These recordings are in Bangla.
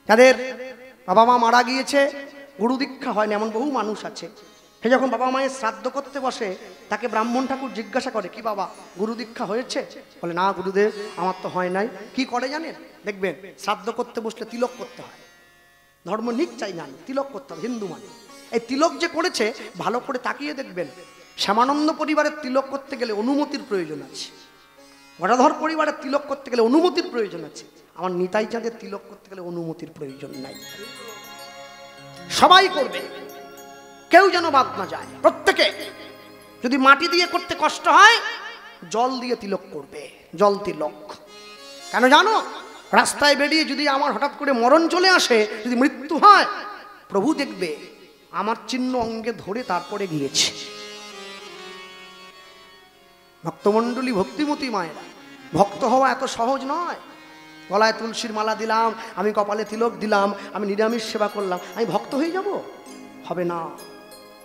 যাদের বাবা মা মারা গিয়েছে, গুরু দীক্ষা হয়নি, এমন বহু মানুষ আছে। সে যখন বাবা মায়ের শ্রাদ্ধ করতে বসে, তাকে ব্রাহ্মণ ঠাকুর জিজ্ঞাসা করে, কি বাবা গুরু দীক্ষা হয়েছে? বলে, না গুরুদেব, আমার তো হয় নাই। কি করে জানেন? দেখবেন শ্রাদ্ধ করতে বসলে তিলক করতে হয়। ধর্ম নিক চাই না, তিলক করতে হবে, হিন্দু মানে। এই তিলক যে করেছে, ভালো করে তাকিয়ে দেখবেন, শ্যামানন্দ পরিবারের তিলক করতে গেলে অনুমতির প্রয়োজন আছে, গদাধর পরিবারের তিলক করতে গেলে অনুমতির প্রয়োজন আছে। আমার নিতাই চাঁদের তিলক করতে গেলে অনুমতির প্রয়োজন নাই। সবাই করবে, কেউ যেন বাদ না যায়। প্রত্যেকে যদি মাটি দিয়ে করতে কষ্ট হয়, জল দিয়ে তিলক করবে, জল তিলক। কেন জানো? রাস্তায় বেরিয়ে যদি আমার হঠাৎ করে মরণ চলে আসে, যদি মৃত্যু হয়, প্রভু দেখবে আমার চিহ্ন অঙ্গে ধরে তারপরে গিয়েছে। ভক্তমণ্ডলী, ভক্তিমতী মায়েরা, ভক্ত হওয়া এত সহজ নয়। গলায় তুলসীর মালা দিলাম, আমি কপালে তিলক দিলাম, আমি নিরামিষ সেবা করলাম, আমি ভক্ত হয়ে যাব? হবে না।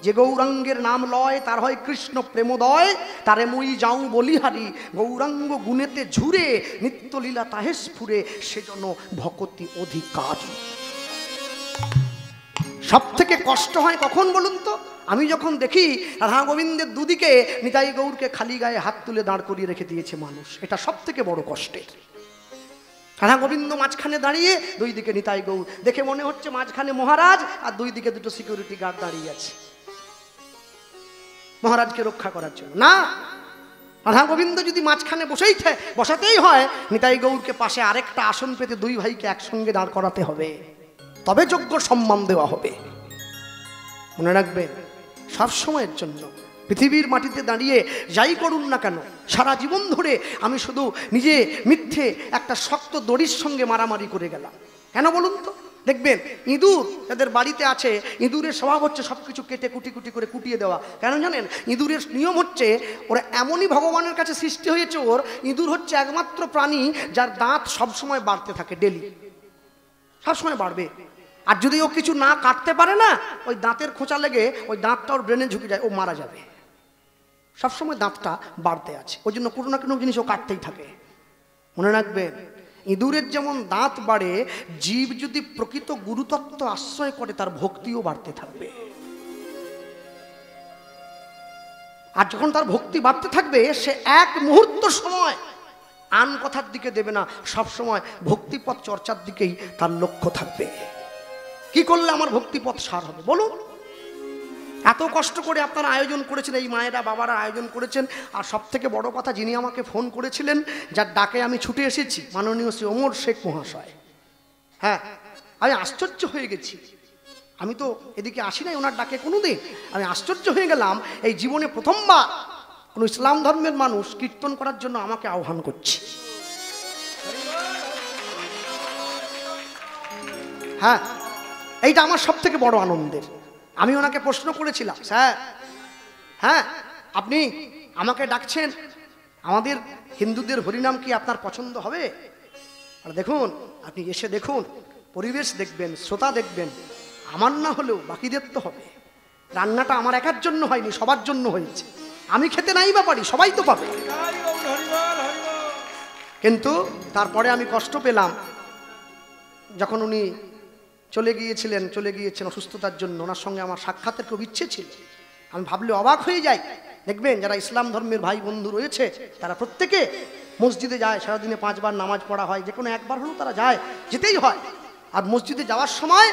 যে গৌরাঙ্গের নাম লয়, তার হয় কৃষ্ণ প্রেমোদয়। তারে মুই যাও বলিহারি, গৌরাঙ্গ গুণেতে ঝুরে, নিত্যলীলা তাহে স্ফুরে, সেজন্য ভকতি অধিকারী। সব থেকে কষ্ট হয় কখন বলুন তো? আমি যখন দেখি রাধা গোবিন্দের দুদিকে নিতাই গৌরকে খালি গায়ে হাত তুলে দাঁড় করিয়ে রেখে দিয়েছে মানুষ, এটা সব থেকে বড় কষ্টের। রাধা গোবিন্দ মাঝখানে দাঁড়িয়ে, দুই দিকে নিতাই গৌর, দেখে মনে হচ্ছে মাঝখানে মহারাজ আর দুই দিকে দুটো সিকিউরিটি গার্ড দাঁড়িয়ে আছে মহারাজকে রক্ষা করার জন্য। না, রাধা গোবিন্দ যদি মাঝখানে বসাতেই হয়, নিতাই গৌরকে পাশে আরেকটা আসন পেতে দুই ভাইকে একসঙ্গে দাঁড় করাতে হবে, তবে যোগ্য সম্মান দেওয়া হবে। মনে রাখবেন, সবসময়ের জন্য পৃথিবীর মাটিতে দাঁড়িয়ে যাই করুন না কেন, সারা জীবন ধরে আমি শুধু নিজে মিথ্যে একটা শক্ত দড়ির সঙ্গে মারামারি করে গেলাম। কেন বলুন তো? দেখবেন ইঁদুর যাদের বাড়িতে আছে, ইঁদুরের স্বভাব হচ্ছে সবকিছু কেটে কুটি কুটি করে কুটিয়ে দেওয়া। কেন জানেন? ইঁদুরের নিয়ম হচ্ছে, ওরা এমনই ভগবানের কাছে সৃষ্টি হয়েছে, ইঁদুর হচ্ছে একমাত্র প্রাণী যার দাঁত সবসময় বাড়তে থাকে, ডেলি সবসময় বাড়বে। আর যদি ও কিছু না কাটতে পারে না, ওই দাঁতের খোঁচা লেগে ওই দাঁতটা ওর ব্রেনে ঝুঁকে যায়, ও মারা যাবে। সবসময় দাঁতটা বাড়তে আছে, ওই জন্য কোনো না কোনো জিনিস ও কাটতেই থাকে। মনে রাখবেন, ইঁদুরের যেমন দাঁত বাড়ে, জীব যদি প্রকৃত গুরুতত্ত্ব আশ্রয় করে, তার ভক্তিও বাড়তে থাকবে। আর যখন তার ভক্তি বাড়তে থাকবে, সে এক মুহূর্ত সময় আন কথার দিকে দেবে না, সবসময় ভক্তিপথ চর্চার দিকেই তার লক্ষ্য থাকবে। কি করলে আমার ভক্তিপথ সার হবে বলুন? এত কষ্ট করে আপনারা আয়োজন করেছেন, এই মায়েরা বাবারা আয়োজন করেছেন। আর সব থেকে বড় কথা, যিনি আমাকে ফোন করেছিলেন, যার ডাকে আমি ছুটে এসেছি, মাননীয় শ্রী ওমর শেখ মহাশয়। হ্যাঁ, আমি আশ্চর্য হয়ে গেছি। আমি তো এদিকে আসি নাই ওনার ডাকে কোনোদিন। আমি আশ্চর্য হয়ে গেলাম, এই জীবনে প্রথমবার কোনো ইসলাম ধর্মের মানুষ কীর্তন করার জন্য আমাকে আহ্বান করছে। হ্যাঁ, এইটা আমার সব থেকে বড় আনন্দের। আমি ওনাকে প্রশ্ন করেছিলাম, স্যার, হ্যাঁ আপনি আমাকে ডাকছেন, আমাদের হিন্দুদের হরিনাম কি আপনার পছন্দ হবে? আর দেখুন, আপনি এসে দেখুন, পরিবেশ দেখবেন, শ্রোতা দেখবেন, আমার না হলেও বাকিদের তো হবে। রান্নাটা আমার একার জন্য হয়নি, সবার জন্য হয়েছে। আমি খেতে নাই বা পারি, সবাই তো পাবে। কিন্তু তারপরে আমি কষ্ট পেলাম যখন উনি চলে গিয়েছেন অসুস্থতার জন্য। ওনার সঙ্গে আমার সাক্ষাতের খুব ইচ্ছে ছিল। আমি ভাবলে অবাক হয়ে যাই। দেখবেন, যারা ইসলাম ধর্মের ভাই বন্ধু রয়েছে, তারা প্রত্যেকে মসজিদে যায়, সারাদিনে 5 বার নামাজ পড়া হয়, যে কোনো একবার হলেও তারা যায়, যেতেই হয়। আর মসজিদে যাওয়ার সময়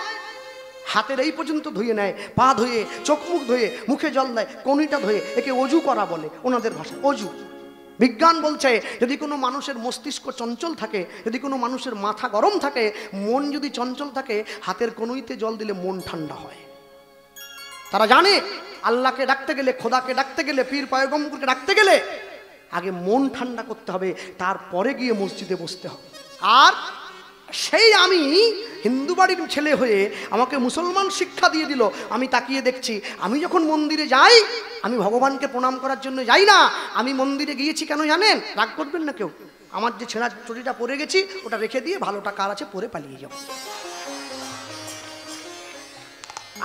হাতের এই পর্যন্ত ধুয়ে নেয়, পা ধুয়ে, চোখ মুখ ধুয়ে, মুখে জল দেয়, কনুইটা ধুয়ে, একে অজু করা বলে ওনাদের ভাষায়, অজু। বিজ্ঞান বলছে, যদি কোনো মানুষের মস্তিষ্ক চঞ্চল থাকে, যদি কোনো মানুষের মাথা গরম থাকে, মন যদি চঞ্চল থাকে, হাতের কনুইতে জল দিলে মন ঠান্ডা হয়। তারা জানে, আল্লাহকে ডাকতে গেলে, খোদাকে ডাকতে গেলে, পীর পয়গম্বরকে ডাকতে গেলে আগে মন ঠান্ডা করতে হবে, তারপরে গিয়ে মসজিদে বসতে হবে। আর সেই আমি হিন্দু বাড়ির ছেলে হয়ে আমাকে মুসলমান শিক্ষা দিয়ে দিল। আমি তাকিয়ে দেখছি, আমি যখন মন্দিরে যাই, আমি ভগবানকে প্রণাম করার জন্য যাই না। আমি মন্দিরে গিয়েছি কেন জানেন? রাগ করবেন না কেউ, আমার যে ছেঁড়া চটিটা পরে গেছি, ওটা রেখে দিয়ে ভালোটা কার আছে পরে পালিয়ে যাব।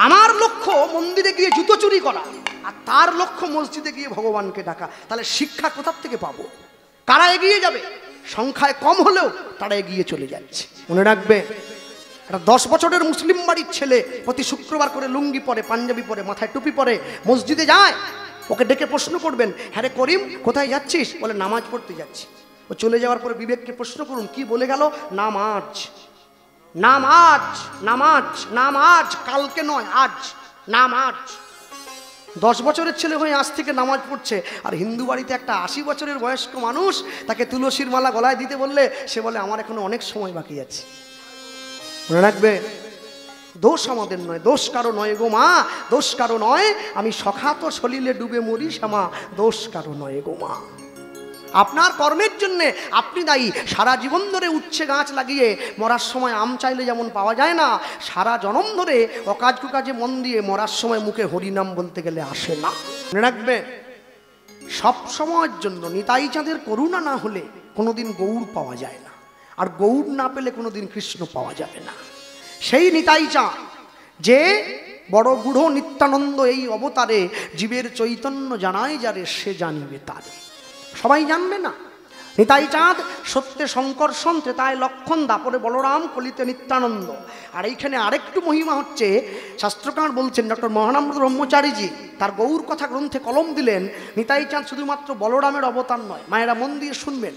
আমার লক্ষ্য মন্দিরে গিয়ে জুতো চুরি করা, আর তার লক্ষ্য মসজিদে গিয়ে ভগবানকে ডাকা। তাহলে শিক্ষা কোথার থেকে পাবো? কারা এগিয়ে যাবে? সংখ্যায় কম হলেও তারা এগিয়ে চলে যাচ্ছে। মনে রাখবে, একটা 10 বছরের মুসলিম বাড়ির ছেলে প্রতি শুক্রবার করে লুঙ্গি পরে, পাঞ্জাবি পরে, মাথায় টুপি পরে মসজিদে যায়। ওকে ডেকে প্রশ্ন করবেন, হ্যাঁ রে করিম কোথায় যাচ্ছিস? বলে নামাজ পড়তে যাচ্ছি। ও চলে যাওয়ার পরে বিবেককে প্রশ্ন করুন, কি বলে গেল? নামাজ, নামাজ, নামাজ, নামাজ, কালকে নয় আজ নামাজ। 10 বছরের ছেলে হয়ে আজ থেকে নামাজ পড়ছে, আর হিন্দু বাড়িতে একটা 80 বছরের বয়স্ক মানুষ তাকে তুলসীর মালা গলায় দিতে বললে সে বলে আমার এখনো অনেক সময় বাকি আছে। মনে রাখবে, দোষ আমাদের নয়, দোষ কারো নয় গো মা, দোষ কারো নয়, আমি সখাত সলিলে ডুবে মরি শ্যামা, দোষ কারো নয় গো মা। আপনার কর্মের জন্যে আপনি দায়ী। সারা জীবন ধরে উচ্ছে গাছ লাগিয়ে মরার সময় আম চাইলে যেমন পাওয়া যায় না, সারা জনম ধরে অকাজ কুকাজে মন দিয়ে মরার সময় মুখে হরিনাম বলতে গেলে আসে না। মনে রাখবে, সব সময়ের জন্য নিতাই চাঁদের করুণা না হলে কোনোদিন গৌর পাওয়া যায় না, আর গৌর না পেলে কোনোদিন কৃষ্ণ পাওয়া যাবে না। সেই নিতাই চাঁদ যে বড় গূঢ় নিত্যানন্দ এই অবতারে জীবের চৈতন্য জানায় যারে সে জানিবে তারে। সবাই জানবে না। নিতাই চাঁদ সত্যে শঙ্কর্ষণ, ত্রেতায় লক্ষণ, দাপরে বলরাম, কলিতে নিত্যানন্দ। আর এইখানে আরেকটু মহিমা হচ্ছে, শাস্ত্রকার বলছেন, ডক্টর মহানামৃত ব্রহ্মচারীজি তার গৌর কথা গ্রন্থে কলম দিলেন, নিতাই চাঁদ শুধুমাত্র বলরামের অবতার নয়। মায়েরা মন দিয়ে শুনবেন,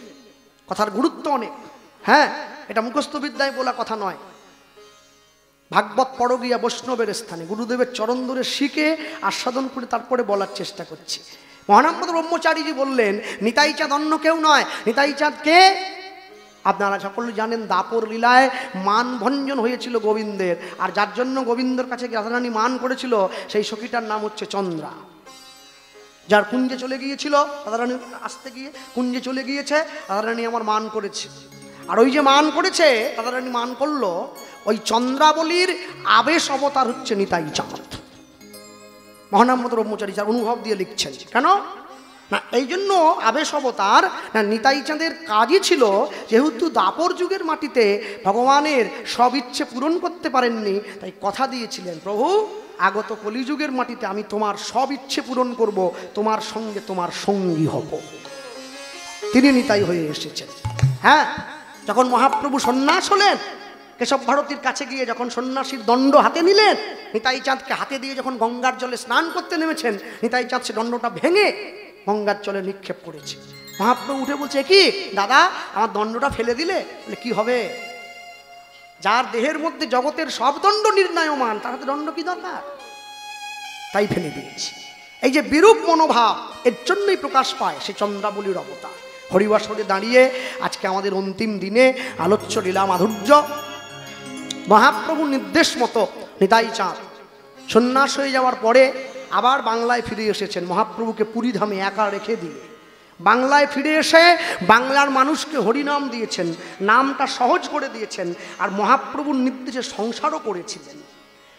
কথার গুরুত্ব অনেক। হ্যাঁ, এটা মুখস্থ বিদ্যায় বলা কথা নয়। ভাগবত পড়ো গিয়া বৈষ্ণবের স্থানে, গুরুদেবের চরণ ধরে শিখে আস্বাদন করে তারপরে বলার চেষ্টা করছি। মহানামৃত ব্রহ্মচারীজি বললেন, নিতাই চাঁদ অন্য কেউ নয়। নিতাই চাঁদ কে? আপনারা সকলে জানেন, দাপর লীলায় মান ভঞ্জন হয়েছিল গোবিন্দের, আর যার জন্য গোবিন্দর কাছে রাধারানী মান করেছিল সেই সখীটার নাম হচ্ছে চন্দ্রা। যার কুঞ্জে চলে গিয়েছিল, রাধারানী আসতে গিয়ে কুঞ্জে চলে গিয়েছে, রাধারানী আমার মান করেছে। আর ওই যে মান করেছে, রাধারানী মান করলো, ওই চন্দ্রাবলীর আবেশ অবতার হচ্ছে নিতাই চাঁদ। মহানামৃত ব্রহ্মচারী যার অনুভব দিয়ে লিখছেন। কেন না, এই জন্য আবেশ অবতার না, নিতাই চাঁদের কাজই ছিল, যেহেতু দাপর যুগের মাটিতে ভগবানের সব ইচ্ছে পূরণ করতে পারেননি, তাই কথা দিয়েছিলেন, প্রভু আগত কলিযুগের মাটিতে আমি তোমার সব ইচ্ছে পূরণ করব, তোমার সঙ্গে তোমার সঙ্গী হব। তিনি নিতাই হয়ে এসেছেন। হ্যাঁ, যখন মহাপ্রভু সন্ন্যাস হলেন, কেশব ভারতীর কাছে গিয়ে যখন সন্ন্যাসীর দণ্ড হাতে নিলেন, নিতাই চাঁদকে হাতে দিয়ে যখন গঙ্গার জলে স্নান করতে নেমেছেন, নিতাই চাঁদ সে দণ্ডটা ভেঙে গঙ্গার জলে নিক্ষেপ করেছে। মহাপ্রভু উঠে বলছে, কি দাদা আমার দণ্ডটা ফেলে দিলে? বলে কি হবে, যার দেহের মধ্যে জগতের সব দণ্ড নির্ণায়মান, তার হাতে দণ্ড কি দরকার? তাই ফেলে দিয়েছি। এই যে বিরূপ মনোভাব, এর জন্যই প্রকাশ পায় সে চন্দ্রাবলীর অবতার। হরিবাসরে দাঁড়িয়ে আজকে আমাদের অন্তিম দিনে আলোচ্য লীলা মাধুর্য, মহাপ্রভুর নির্দেশ মতো নিতাই চাঁদ সন্ন্যাস হয়ে যাওয়ার পরে আবার বাংলায় ফিরে এসেছেন, মহাপ্রভুকে পুরীধামে একা রেখে দিয়ে। বাংলায় ফিরে এসে বাংলার মানুষকে হরিনাম দিয়েছেন, নামটা সহজ করে দিয়েছেন, আর মহাপ্রভুর নির্দেশে সংসারও করেছিলেন।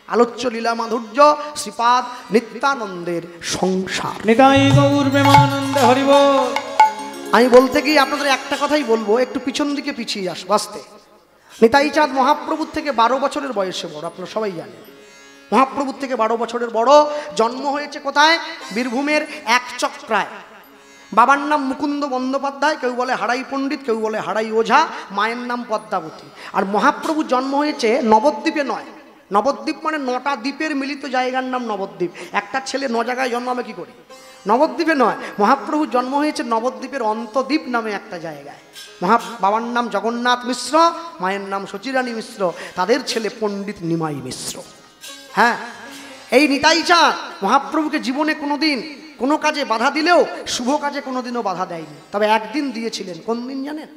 আলোচ্য লীলা মাধুর্য শ্রীপাদ নিত্যানন্দের সংসার। নিতাই গৌর প্রেমানন্দ হরি বল। আমি বলতে গিয়ে আপনাদের একটা কথাই বলবো, একটু পিছন দিকে পিছিয়ে আস বাঁচতে। নিতাই চাঁদ মহাপ্রভুর থেকে 12 বছরের বয়সে বড়, আপনারা সবাই জানেন। মহাপ্রভুর থেকে 12 বছরের বড়। জন্ম হয়েছে কোথায়? বীরভূমের একচক্রায়। বাবার নাম মুকুন্দ বন্দ্যোপাধ্যায়, কেউ বলে হারাই পণ্ডিত, কেউ বলে হারাই ওঝা, মায়ের নাম পদ্মাবতী। আর মহাপ্রভুর জন্ম হয়েছে নবদ্বীপে নয়। নবদ্বীপ মানে 9টা দ্বীপের মিলিত জায়গার নাম নবদ্বীপ। একটা ছেলে 9 জায়গায় জন্মাবে কি করে? নবদ্বীপে নয়, মহাপ্রভুর জন্ম হয়েছে নবদ্বীপের অন্তদ্বীপ নামে একটা জায়গায়। বাবার নাম জগন্নাথ মিশ্র, মায়ের নাম সচিরানী মিশ্র, তাদের ছেলে পণ্ডিত নিমাই মিশ্র। হ্যাঁ, এই নিতাই চাঁদ মহাপ্রভুকে জীবনে কোনোদিন কোনো কাজে বাধা দিলেও শুভ কাজে কোনোদিনও বাধা দেয়নি। তবে একদিন দিয়েছিলেন। কোন দিন জানেন?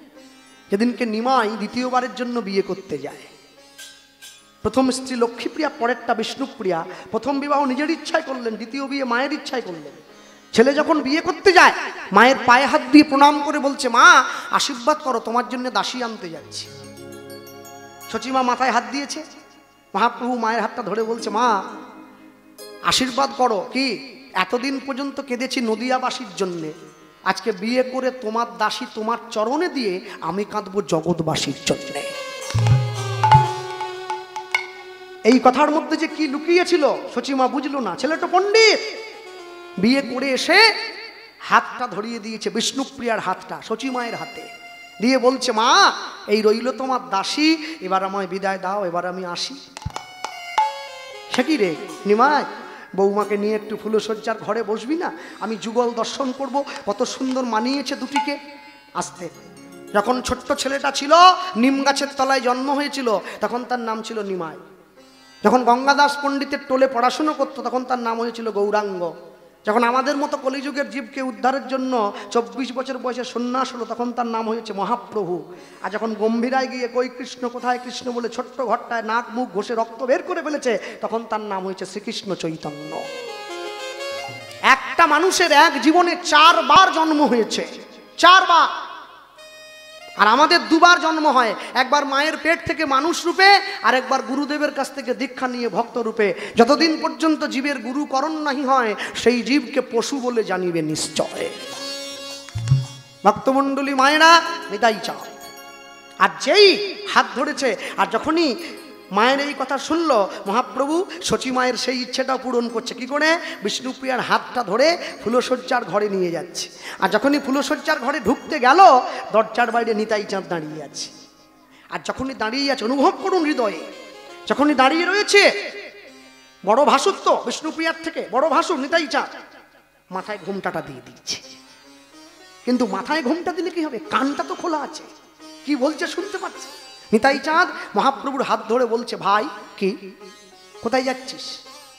যেদিনকে নিমাই দ্বিতীয়বারের জন্য বিয়ে করতে যায়। প্রথম স্ত্রী লক্ষ্মীপ্রিয়া, পরেরটা বিষ্ণুপ্রিয়া। প্রথম বিবাহ নিজের ইচ্ছায় করলেন, দ্বিতীয় বিয়ে মায়ের ইচ্ছায় করলেন। ছেলে যখন বিয়ে করতে যায়, মায়ের পায়ে হাত দিয়ে প্রণাম করে বলছে, মা আশীর্বাদ করো, তোমার জন্য দাসী আনতে যাচ্ছি। সচিমা মাথায় হাত দিয়েছে। মহাপ্রভু মায়ের হাতটা ধরে বলছে, মা আশীর্বাদ করো। কি? এতদিন পর্যন্ত কেঁদেছি নদিয়াবাসীর জন্যে, আজকে বিয়ে করে তোমার দাসী তোমার চরণে দিয়ে আমি কাঁদবো জগৎবাসীর জন্যে। এই কথার মধ্যে যে কি লুকিয়েছিল সচিমা বুঝলো না। ছেলেটা পণ্ডিত। বিয়ে করে এসে হাতটা ধরিয়ে দিয়েছে, বিষ্ণুপ্রিয়ার হাতটা সচিমায়ের হাতে। দিয়ে বলছে, মা এই রইল তোমার দাসী, এবার আমায় বিদায় দাও, এবার আমি আসি। সে কি রে নিমাই, বৌমাকে নিয়ে একটু ফুলশয্যার ঘরে বসবি না? আমি যুগল দর্শন করব, কত সুন্দর মানিয়েছে দুটিকে। আসতে যখন ছোট্ট ছেলেটা ছিল, নিম গাছের তলায় জন্ম হয়েছিল, তখন তার নাম ছিল নিমাই। যখন গঙ্গাদাস পণ্ডিতের টোলে পড়াশুনো করতো, তখন তার নাম হয়েছিল গৌরাঙ্গ। যখন আমাদের মতো কলিযুগের জীবকে উদ্ধারের জন্য 24 বছর বয়সে সন্ন্যাস হলো, তখন তার নাম হয়েছে মহাপ্রভু। আর যখন গম্ভীরায় গিয়ে কই কৃষ্ণ কোথায় কৃষ্ণ বলে ছোট্ট ঘরটায় নাক মুখ ঘষে রক্ত বের করে ফেলেছে, তখন তার নাম হয়েছে শ্রীকৃষ্ণ চৈতন্য। একটা মানুষের এক জীবনে 4 বার জন্ম হয়েছে, 4 বার। আর আমাদের 2 বার জন্ম হয়, একবার মায়ের পেট থেকে মানুষ রূপে, আর একবার গুরুদেবের কাছ থেকে দীক্ষা নিয়ে ভক্ত রূপে। যতদিন পর্যন্ত জীবের গুরুকরণ নাহি হয়, সেই জীবকে পশু বলে জানিবে নিশ্চয়। ভক্তমণ্ডলী মায়েরা নিতাই চাও। আর যেই হাত ধরেছে, আর যখনই মায়ের এই কথা শুনলো, মহাপ্রভু সচী মায়ের সেই ইচ্ছেটা পূরণ করছে। কি করে? বিষ্ণুপ্রিয়ার হাতটা ধরে ফুলশয্যার ঘরে নিয়ে যাচ্ছে। আর যখনই ফুলশয্যার ঘরে ঢুকতে গেল, দরজার বাইরে নিতাই চাঁদ দাঁড়িয়ে আছে। আর যখনই দাঁড়িয়ে আছে, অনুভব করুন হৃদয়ে, যখনই দাঁড়িয়ে রয়েছে, বড় ভাসুর তো বিষ্ণুপ্রিয়ার থেকে বড় ভাসুর নিতাই চাঁদ, মাথায় ঘোমটাটা দিয়ে দিচ্ছে। কিন্তু মাথায় ঘোমটা দিলে কি হবে? কানটা তো খোলা আছে, কি বলছে শুনতে পাচ্ছে। নিতাই চাঁদ মহাপ্রভুর হাত ধরে বলছে, ভাই কি কোথায় যাচ্ছিস?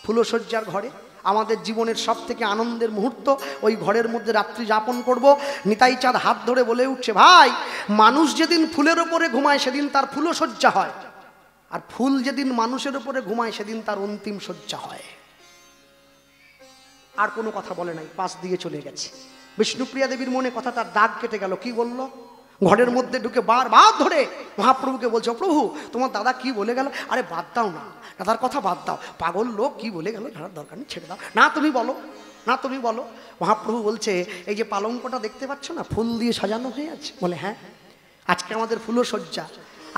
ফুলশয্যার ঘরে, আমাদের জীবনের সব থেকে আনন্দের মুহূর্ত, ওই ঘরের মধ্যে রাত্রি যাপন করব। নিতাই চাঁদ হাত ধরে বলে উঠছে, ভাই মানুষ যেদিন ফুলের ওপরে ঘুমায় সেদিন তার ফুলশয্যা হয়, আর ফুল যেদিন মানুষের ওপরে ঘুমায় সেদিন তার অন্তিম শয্যা হয়। আর কোনো কথা বলে নাই, পাশ দিয়ে চলে গেছে। বিষ্ণুপ্রিয়া দেবীর মনে কথাটার দাগ কেটে গেল। কি বলল? ঘরের মধ্যে ঢুকে বারবার ধরে মহাপ্রভুকে বলছে, প্রভু তোমার দাদা কি বলে গেল? আরে বাদ দাও না, দাদার কথা বাদ দাও, পাগল লোক কি বলে গেল, জানার দরকার নেই, ছেড়ে দাও না, তুমি বলো না, তুমি বলো। মহাপ্রভু বলছে, এই যে পালঙ্কটা দেখতে পাচ্ছ না, ফুল দিয়ে সাজানো হয়ে আছে। বলে হ্যাঁ, আজকে আমাদের ফুলশয্যা,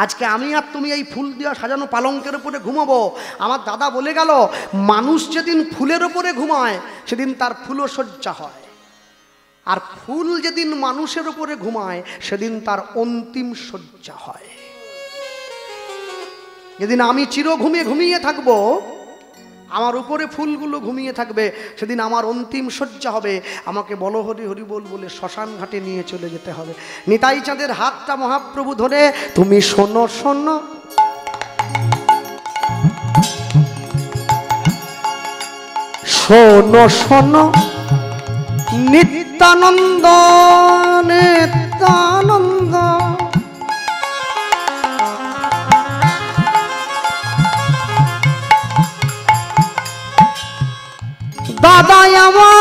আজকে আমি আর তুমি এই ফুল দিয়ে সাজানো পালঙ্কের উপরে ঘুমাবো। আমার দাদা বলে গেল, মানুষ যেদিন ফুলের উপরে ঘুমায় সেদিন তার ফুলশয্যা হয়, আর ফুল যেদিন মানুষের উপরে ঘুমায় সেদিন তার অন্তিম শয্যা হয়। যেদিন আমি চির ঘুমিয়ে থাকবো, আমার উপরে ফুলগুলো ঘুমিয়ে থাকবে, সেদিন আমার অন্তিম শয্যা হবে। আমাকে বলো হরি হরি বল বলে শ্মশান ঘাটে নিয়ে চলে যেতে হবে। নিতাই চাঁদের হাতটা মহাপ্রভু ধরে, তুমি শোনো শোনো, শোনো শোনো নিত্যানন্দ নিত্যানন্দ, দাদাই আমার,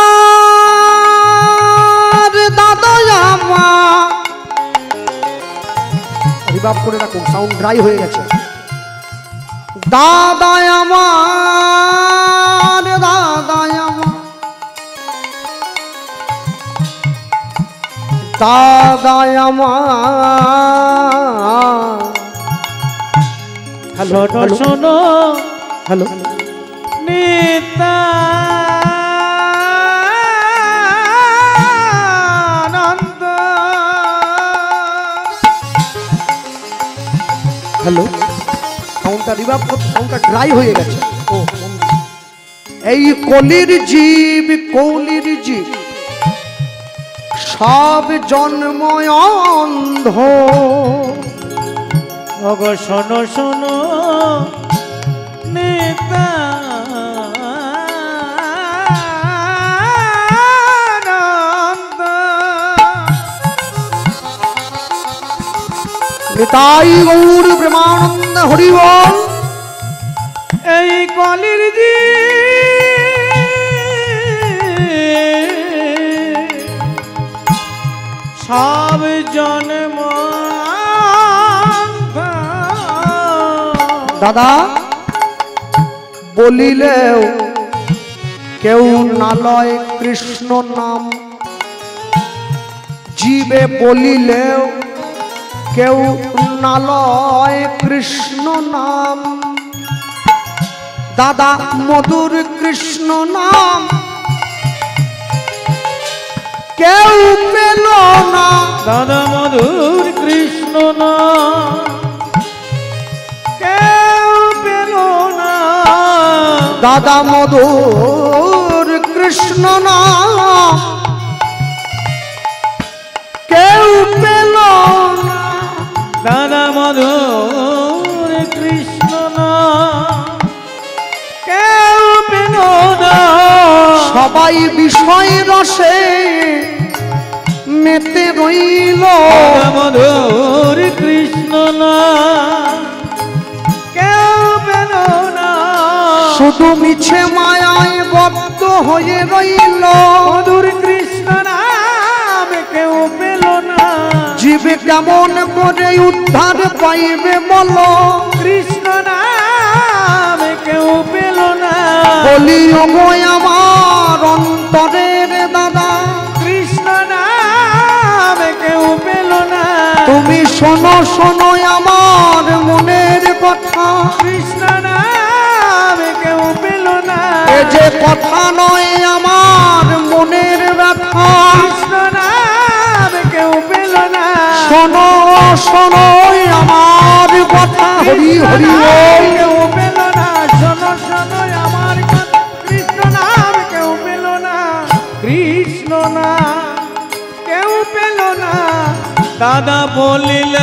দাদাই আমার, রিভাব করে রাখুন, সাউন্ড ড্রাই হয়ে গেছে। দাদাই আমার, দাদাই আমার, দাদাই আমার। হ্যালো শোনো হ্যালো, নিত্যানন্দ। হ্যালো, সাউন্ডটা রিভাব করতে, সাউন্ডটা ড্রাই হয়ে গেছে। ও এই কলির জীব, কলির জীব সব জন্ময় অন্ধ। ওগো শোনো শোনো নিত্যানন্দ। নিতাই গৌর প্রেমানন্দ হরি বল। এই কলির সব জন্ম দাদা বলিলেও কেউ নালয় কৃষ্ণ নাম, জীবে বলিলেও কেউ নালয় কৃষ্ণ নাম। দাদা মধুর কৃষ্ণ নাম কেউ পেল না দাদা মধুর কৃষ্ণ না কেউ পেল না দাদা মধুর কৃষ্ণ না কেউ পেল না দাদা মধুর কৃষ্ণ না কেউ পেল না সবাই বিষয় রসে মেতে রইল দাদা মধুর কৃষ্ণ না কেউ পেল না শুধু মিছে মায়ায় বদ্ধ হয়ে রইল মধুর কৃষ্ণ নাম কেউ পেল না জীবে কেমন করে উদ্ধার পাইবে বলো কৃষ্ণ নাম কেউ পেল না বলি ওগো আমার অন্তরের দাদা কৃষ্ণ নাম কেউ পেল না তুমি শোনো শোনো আমার মনের কথা কৃষ্ণ নাম কেউ পেল না এ যে কথা নয় আমার মনের ব্যথা কৃষ্ণ নাম কেউ পেল না শোনো শোনো আমার কথা হরি হরি বল। কেউ পেল না শোনো শোনো আমার কথা কৃষ্ণ নাম কেউ পেল না কৃষ্ণ নাম কেউ পেল না দাদা বলিল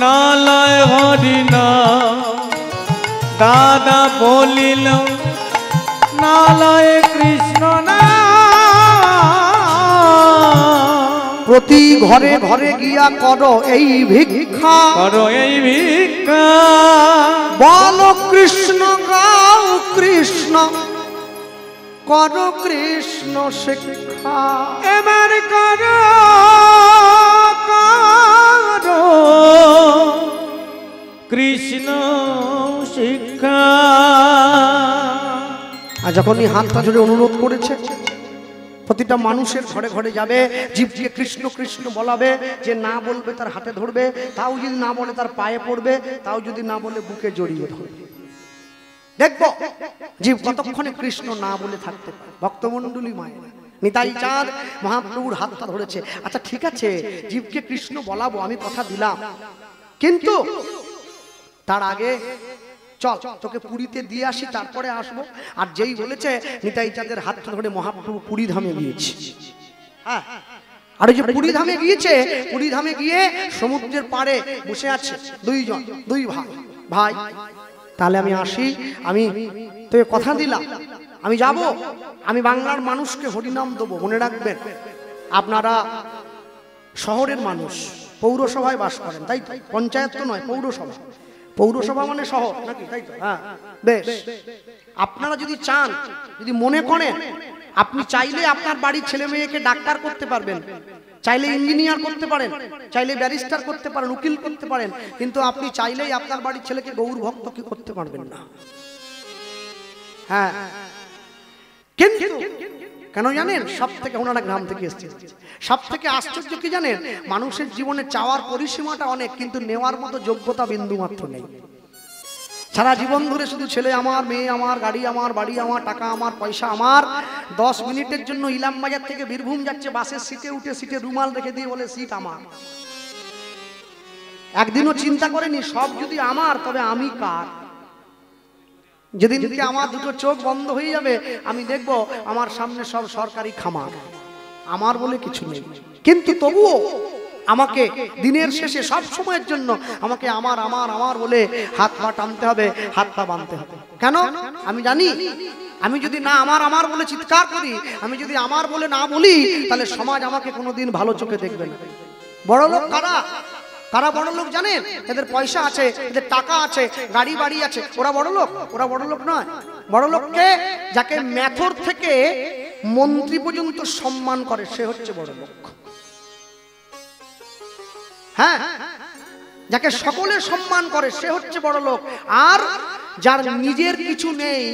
নালয় হরি না দাদা বলিল নালয় কৃষ্ণ না প্রতি ঘরে ঘরে গিয়া করো এই ভিক্ষা করো এই ভিক্ষা বলো কৃষ্ণ গাও কৃষ্ণ করো কৃষ্ণ শিক্ষা এবার করো করো কৃষ্ণ শিক্ষা আর যখনই হাতটা ধরে অনুরোধ করেছে প্রতিটা মানুষের ঘরে ঘরে যাবে জীবকে কৃষ্ণ কৃষ্ণ বলাবে যে না বলবে তার হাতে ধরবে তাও যদি না বলে তার পায়ে পড়বে তাও যদি না বলে বুকে জড়িয়ে ধরবে দেখবো জীব কতক্ষণে কৃষ্ণ না বলে থাকতে পারে ভক্তমণ্ডলী মায়ের নিতাই চাঁদ মহাপ্রভুর হাতটা ধরেছে আচ্ছা ঠিক আছে জীবকে কৃষ্ণ বলাবো আমি কথা দিলাম কিন্তু তার আগে চল তোকে পুরীতে দিয়ে আসি তারপরে আসবো আর যেই বলেছে নিতাই চাঁদের হাত ধরে মহাপ্রভু পুরী ধামে গিয়েছে হ্যাঁ আর ওই যে পুরী ধামে গিয়েছে পুরী ধামে গিয়ে সমুদ্রের পাড়ে বসে আছে দুইজন দুই ভাই ভাই তাহলে আমি আসি আমি তোকে কথা দিলাম আমি যাব আমি বাংলার মানুষকে হরিনাম দেবো মনে রাখবেন আপনারা শহরের মানুষ পৌরসভায় বাস করেন তাই তো পঞ্চায়েত তো নয় পৌরসভা পৌরসভা মানে শহর নাকি তাই তো হ্যাঁ বেশ আপনারা যদি চান যদি মনে করেন আপনি চাইলে আপনার বাড়ির ছেলে মেয়েকে ডাক্তার করতে পারবেন চাইলে ইঞ্জিনিয়ার করতে পারেন চাইলে ব্যারিস্টার করতে পারেন উকিল করতে পারেন কিন্তু আপনি চাইলেই আপনার বাড়ির ছেলেকে গৌর ভক্ত কি করতে পারবেন না হ্যাঁ কিন্তু কেন জানেন সব থেকে ওনারা গ্রাম থেকে এসেছে সব থেকে আশ্চর্য কি জানেন মানুষের জীবনে চাওয়ার পরিসীমাটা অনেক কিন্তু নেওয়ার মতো যোগ্যতা বিন্দু মাত্র নেই সারা জীবন ধরে শুধু ছেলে আমার মেয়ে আমার গাড়ি আমার বাড়ি আমার টাকা আমার পয়সা আমার 10 মিনিটের জন্য ইলাম বাজার থেকে বীরভূম যাচ্ছে বাসের সিটে উঠে সিটে রুমাল রেখে দিয়ে বলে সিট আমার একদিনও চিন্তা করেনি সব যদি আমার তবে আমি কার যেদিন থেকে আমার দুটো চোখ বন্ধ হয়ে যাবে আমি দেখব আমার সামনে সব সরকারি খামার আমার বলে কিছু নেই কিন্তু তবুও আমাকে দিনের শেষে সব সময়ের জন্য আমাকে আমার আমার আমার বলে হাত পা টানতে হবে হাত পা বাঁধতে হবে কেন আমি জানি আমি যদি না আমার আমার বলে চিৎকার করি আমি যদি আমার বলে না বলি তাহলে সমাজ আমাকে কোনোদিন ভালো চোখে দেখবে না বড় লোক কারা কারা বড় লোক জানেন এদের পয়সা আছে এদের টাকা আছে গাড়ি বাড়ি আছে ওরা বড় লোক নয় বড় লোককে যাকে মেথর থেকে মন্ত্রী পর্যন্ত সম্মান করে সে হচ্ছে বড় লোক হ্যাঁ যাকে সকলে সম্মান করে সে হচ্ছে বড় লোক আর যার নিজের কিছু নেই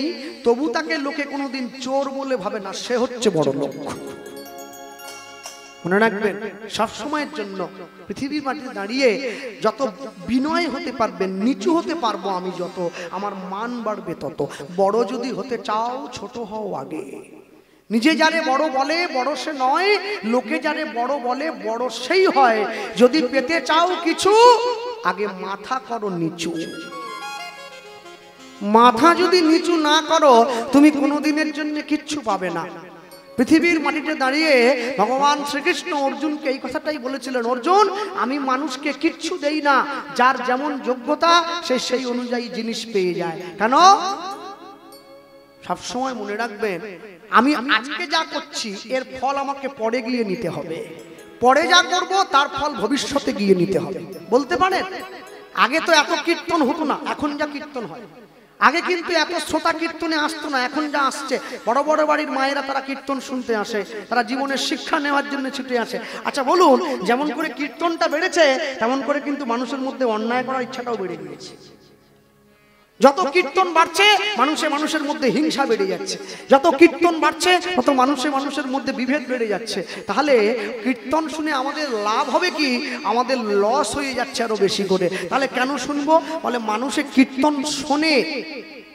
তবু তাকে লোকে কোনোদিন চোর বলে ভাবে না সে হচ্ছে বড় লোক মনে রাখবেন সব সময়ের জন্য পৃথিবীর মাটিতে দাঁড়িয়ে যত বিনয় হতে পারবেন নিচু হতে পারবো আমি যত আমার মান বাড়বে তত বড় যদি হতে চাও ছোট হও আগে নিজে যারে বড় বলে বড় সে নয়, লোকে যারে বড় বলে বড় সেই হয়। যদি পেতে চাও কিছু আগে মাথা করো নিচু। মাথা যদি নিচু না করো তুমি কোনোদিনের জন্য কিচ্ছু পাবে না। পৃথিবীর মাটিতে দাঁড়িয়ে ভগবান শ্রীকৃষ্ণ অর্জুনকে এই কথাটাই বলেছিলেন, অর্জুন আমি মানুষকে কিচ্ছু দেই না, যার যেমন যোগ্যতা সে সেই অনুযায়ী জিনিস পেয়ে যায়। কেন? সবসময় মনে রাখবেন, আমি আজকে যা করছি এর ফল আমাকে পরে গিয়ে নিতে হবে, পরে যা করব তার ফল ভবিষ্যতে গিয়ে নিতে হবে। বলতে পারেন আগে তো এত কীর্তন হতো না, এখন যা কীর্তন হয়। আগে কিন্তু এত শ্রোতা কীর্তনে আসতো না, এখন যা আসছে। বড় বড় বাড়ির মায়েরা তারা কীর্তন শুনতে আসে, তারা জীবনের শিক্ষা নেওয়ার জন্য ছুটে আসে। আচ্ছা বলুন, যেমন করে কীর্তনটা বেড়েছে তেমন করে কিন্তু মানুষের মধ্যে অন্যায় করার ইচ্ছাটাও বেড়ে গিয়েছে। যত কীর্তন বাড়ছে মানুষের মধ্যে হিংসা বেড়ে যাচ্ছে, যত কীর্তন বাড়ছে তত মানুষের মধ্যে বিভেদ বেড়ে যাচ্ছে। তাহলে কীর্তন শুনে আমাদের লাভ হবে কি? আমাদের লস হয়ে যাচ্ছে আরো বেশি করে। তাহলে কেন শুনবো? বলে মানুষে কীর্তন শোনে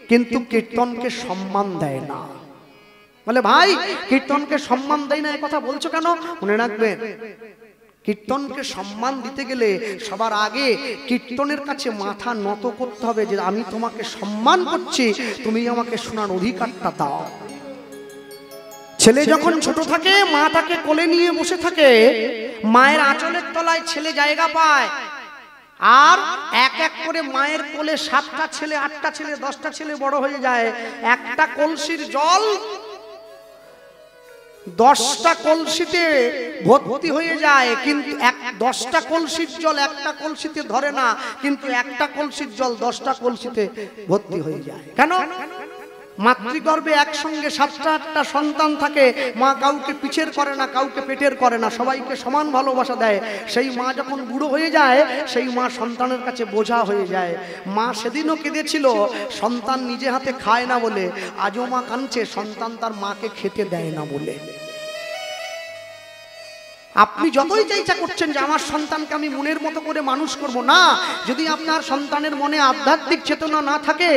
কিন্তু কীর্তনকে সম্মান দেয় না। বলে ভাই কীর্তনকে সম্মান দেয় না, এ কথা বলছো কেন? মনে রাখবেন, কীর্তনকে সম্মান দিতে গেলে সবার আগে কীর্তনের কাছে মাথা নত করতে হবে, যে আমি তোমাকে সম্মান করছি, তুমি আমাকে শোনার অধিকারটা দাও। ছেলে যখন ছোট থাকে মা তাকে কোলে নিয়ে বসে থাকে, মায়ের আঁচলের তলায় ছেলে জায়গা পায়, আর এক এক করে মায়ের কোলে 7টা ছেলে 8টা ছেলে 10টা ছেলে বড় হয়ে যায়। একটা কলসির জল 10টা কলসিতে ভর্তি হয়ে যায়, কিন্তু 10টা কলসির জল একটা কলসিতে ধরে না, কিন্তু একটা কলসির জল 10টা কলসিতে ভর্তি হয়ে যায়। কেন? মাতৃগর্ভে একসঙ্গে 7টা 8টা সন্তান থাকে, মা কাউকে পিছের করে না, কাউকে পেটের করে না, সবাইকে সমান ভালোবাসা দেয়। সেই মা যখন বুড়ো হয়ে যায় সেই মা সন্তানের কাছে বোঝা হয়ে যায়। মা সেদিনও কেঁদেছিল সন্তান নিজে হাতে খায় না বলে, আজও মা কাঁদছে সন্তান তার মাকে খেতে দেয় না বলে। আপনি যতই চেষ্টা করছেন যে আমার সন্তানকে আমি মনের মতো করে মানুষ করব, না, যদি আপনার সন্তানের মনে আধ্যাত্মিক চেতনা না থাকে,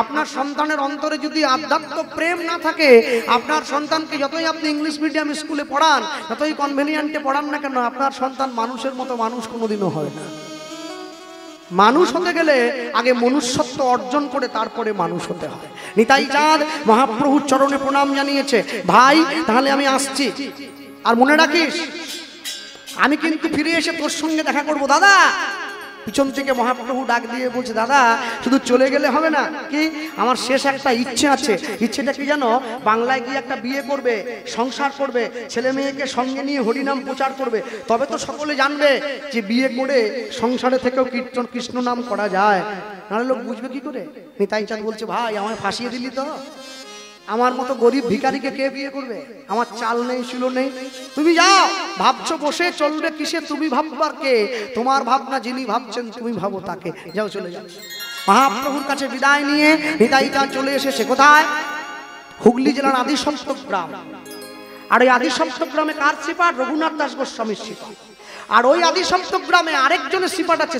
আপনার সন্তানের অন্তরে যদি আধ্যাত্ম প্রেম না থাকে, আপনার সন্তানকে যতই আপনি ইংলিশ মিডিয়াম স্কুলে পড়ান, যতই কনভেনিয়েন্টে পড়ান না কেন, আপনার সন্তান মানুষের মতো মানুষ কোনোদিনও হয় না। মানুষ হতে গেলে আগে মনুষ্যত্ব অর্জন করে তারপরে মানুষ হতে হয়। নিতাই চাঁদ মহাপ্রভুর চরণে প্রণাম জানিয়েছে, ভাই তাহলে আমি আসছি, আর মনে রাখিস আমি কিন্তু ফিরে এসে তোর সঙ্গে দেখা করব। দাদা, পিছন থেকে মহাপ্রভু ডাক দিয়ে বলছে, দাদা শুধু চলে গেলে হবে না, কি আমার শেষ একটা ইচ্ছে আছে। ইচ্ছেটা কি জানো? বাংলায় গিয়ে একটা বিয়ে করবে, সংসার করবে, ছেলে মেয়েকে সঙ্গে নিয়ে হরিনাম প্রচার করবে, তবে তো সকলে জানবে যে বিয়ে করে সংসারে থেকেও কীর্তন কৃষ্ণ নাম করা যায়, নাহলে লোক বুঝবে কি করে? নিতাই চাঁদ বলছে, ভাই আমায় ফাঁসিয়ে দিলি তো, আমার মতো গরিব ভিখারিকে কে বিয়ে করবে? আমার চাল নেই, শিলো নেই। তুমি যাও, ভাবছো বসে চলবে কিসে, তুমি ভাববার কে? তোমার ভাবনা যিনি ভাবছেন তুমি ভাবো তাকে। যাও, চলে যাও। মহাপ্রভুর কাছে বিদায় নিয়ে নিতাই চাঁদ চলে এসেছে কোথায়? হুগলি জেলার আদিসপ্তক গ্রাম। আর ওই আদিসপ্তক গ্রামে কার শ্রীপাঠ? রঘুনাথ দাস গোস্বামীর শ্রীপাঠ। আর ওই আদিসপ্তক গ্রামে আরেকজনের শ্রীপাঠ আছে,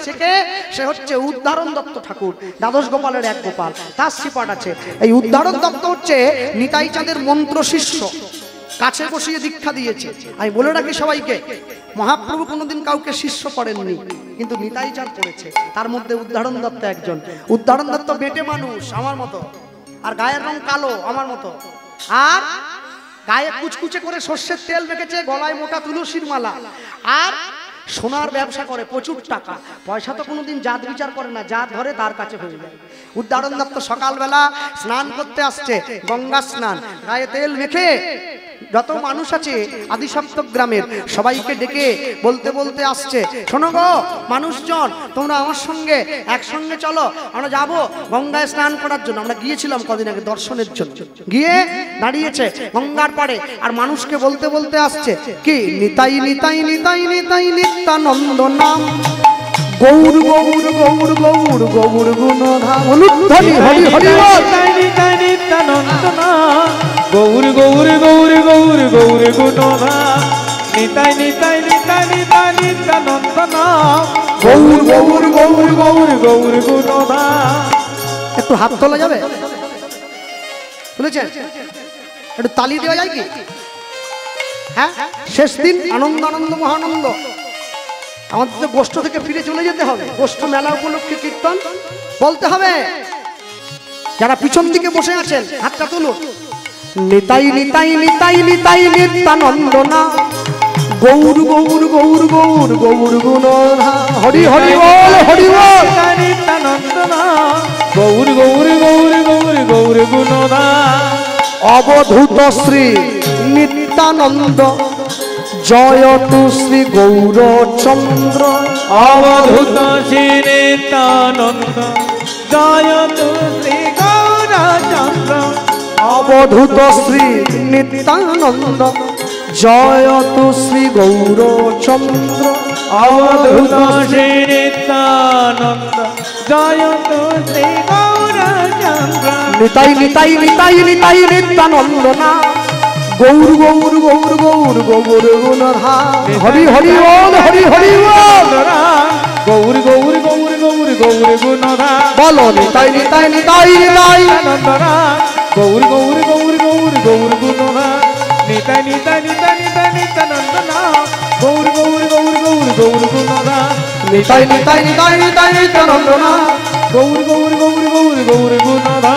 সে হচ্ছে উদ্ধারণ দত্ত ঠাকুর, দ্বাদশ গোপালের এক গোপাল, তার শ্রীপাঠ আছে। এই উদ্ধারণ দত্ত হচ্ছে নিতাই চাঁদের মন্ত্র শিষ্য, কাছে বসিয়ে দীক্ষা দিয়েছে। আমি বলে রাখি সবাইকে, মহাপ্রভু কোনোদিন কাউকে শিষ্য করেননি, কিন্তু নিতাই চাঁদ করেছে। তার মধ্যে উদ্ধারণ দত্ত একজন। উদ্ধারণ দত্ত বেটে মানুষ আমার মতো, আর গায়ের রং কালো আমার মতো, আর গায়ে কুচকুচে করে সর্ষের তেল মেখেছে, গলায় মোটা তুলসীর মালা, আর সোনার ব্যবসা করে, প্রচুর টাকা পয়সা। তো কোনোদিন জাত বিচার করে না, যা ধরে তার কাছে হয়ে যায়। উদ্ধারণ দত্ত সকালবেলা স্নান করতে আসছে, গঙ্গা স্নান, গায়ে তেল মেখে যত মানুষ আছে আদিসপ্তক গ্রামের সবাইকে ডেকে বলতে বলতে আসছে, শোনো গো মানুষজন, তোমরা আমার সঙ্গে একসঙ্গে চলো, আমরা যাবো গঙ্গায় স্নান করার জন্য। আমরা গিয়েছিলাম কদিন আগে দর্শনের জন্য, গিয়ে দাঁড়িয়েছে গঙ্গার পাড়ে, আর মানুষকে বলতে বলতে আসছে কি, নিতাই নিতাই নিতাই নিতাই নিত্যানন্দ নাম, গৌর গৌর গৌর গৌর গৌর গুণধাম। হরি হরি হরি নিতাই নিত্যানন্দ নাম, গৌর গৌর গৌর গৌর গৌর গুণধাম, নিতাই নিতাই নিতাই নিতাই নিত্যানন্দ নাম, গৌর গৌর গৌর গৌর গৌর গুণধাম। একটু হাত তোলা যাবে? তুলেছেন? একটু তালি দেওয়া যায় কি? হ্যাঁ, শেষ দিন আনন্দ আনন্দ মহানন্দ। আমাদের তো গোষ্ঠ থেকে ফিরে চলে যেতে হবে, গোষ্ঠ মেলা উপলক্ষে কীর্তন বলতে হবে। যারা পিছন দিকে বসে আছেন হাতটা তুলুন। নিতাই নিতাই নিতাই নিতাই নিত্যানন্দ না, গৌর গৌর গৌর গৌর গৌর গুণ, হরি হরি বল হরি বল। নিত্যানন্দ না, গৌর গৌর গৌর গৌর গৌর গুণদা, অবধূত শ্রী নিত্যানন্দ জয়তু শ্রী গৌরচন্দ্র। অবধূত শ্রী নিত্যানন্দ জয়তু শ্রী গৌরচন্দ্র। অবধূত শ্রী নিত্যানন্দ জয়তু শ্রী গৌরচন্দ্র। অবধূত শ্রী নিত্যানন্দ জয়তু শ্রী গৌরচন্দ্র। নিতাই নিতাই নিতাই নিতাই নিত্যানন্দ না, গৌর গৌর গৌর গৌর গৌর গুণধা, হরি হরি বল হরি হরি বল। গৌর গৌর গৌর গৌর গৌর গুণধা, বলো নিতাই নিতাই নিতাই নিতাই আনন্দরা। গৌর গৌর গৌর গৌর গৌর গুণধা, নিতাই নিতাই নিতাই নিতাই নিত্যানন্দনা। গৌর গৌর গৌর গৌর গৌর গুণধা, নিতাই নিতাই নিতাই নিতাই নিত্যানন্দ না। গৌর গৌর গৌর গৌর গৌর গুণধা।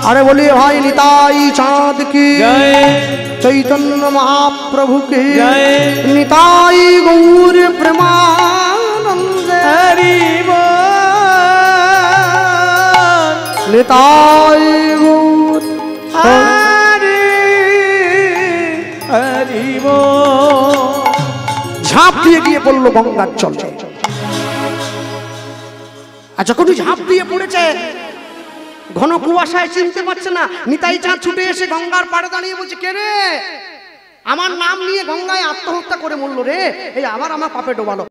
আরে বলি ভাই নিতাই চাঁদ কি জয়, চৈতন্য মহাপ্রভু কি জয়। নিতাই গৌর প্রেমানন্দে, হরি বল, নিতাই গৌর হরি হরি বল। ঝাঁপ দিয়ে গিয়ে পড়লো গঙ্গার জল। আর যখন ঝাঁপ দিয়ে পড়েছে, ঘন কুয়াশায় চিনতে পারছে না, নিতাই চাঁদ ছুটে এসে গঙ্গার পাড়ে দাঁড়িয়ে বলছে, কে রে? আমার নাম নিয়ে গঙ্গায় আত্মহত্যা করে মরলো রে, এই আবার আমার পাপে ডোবালো।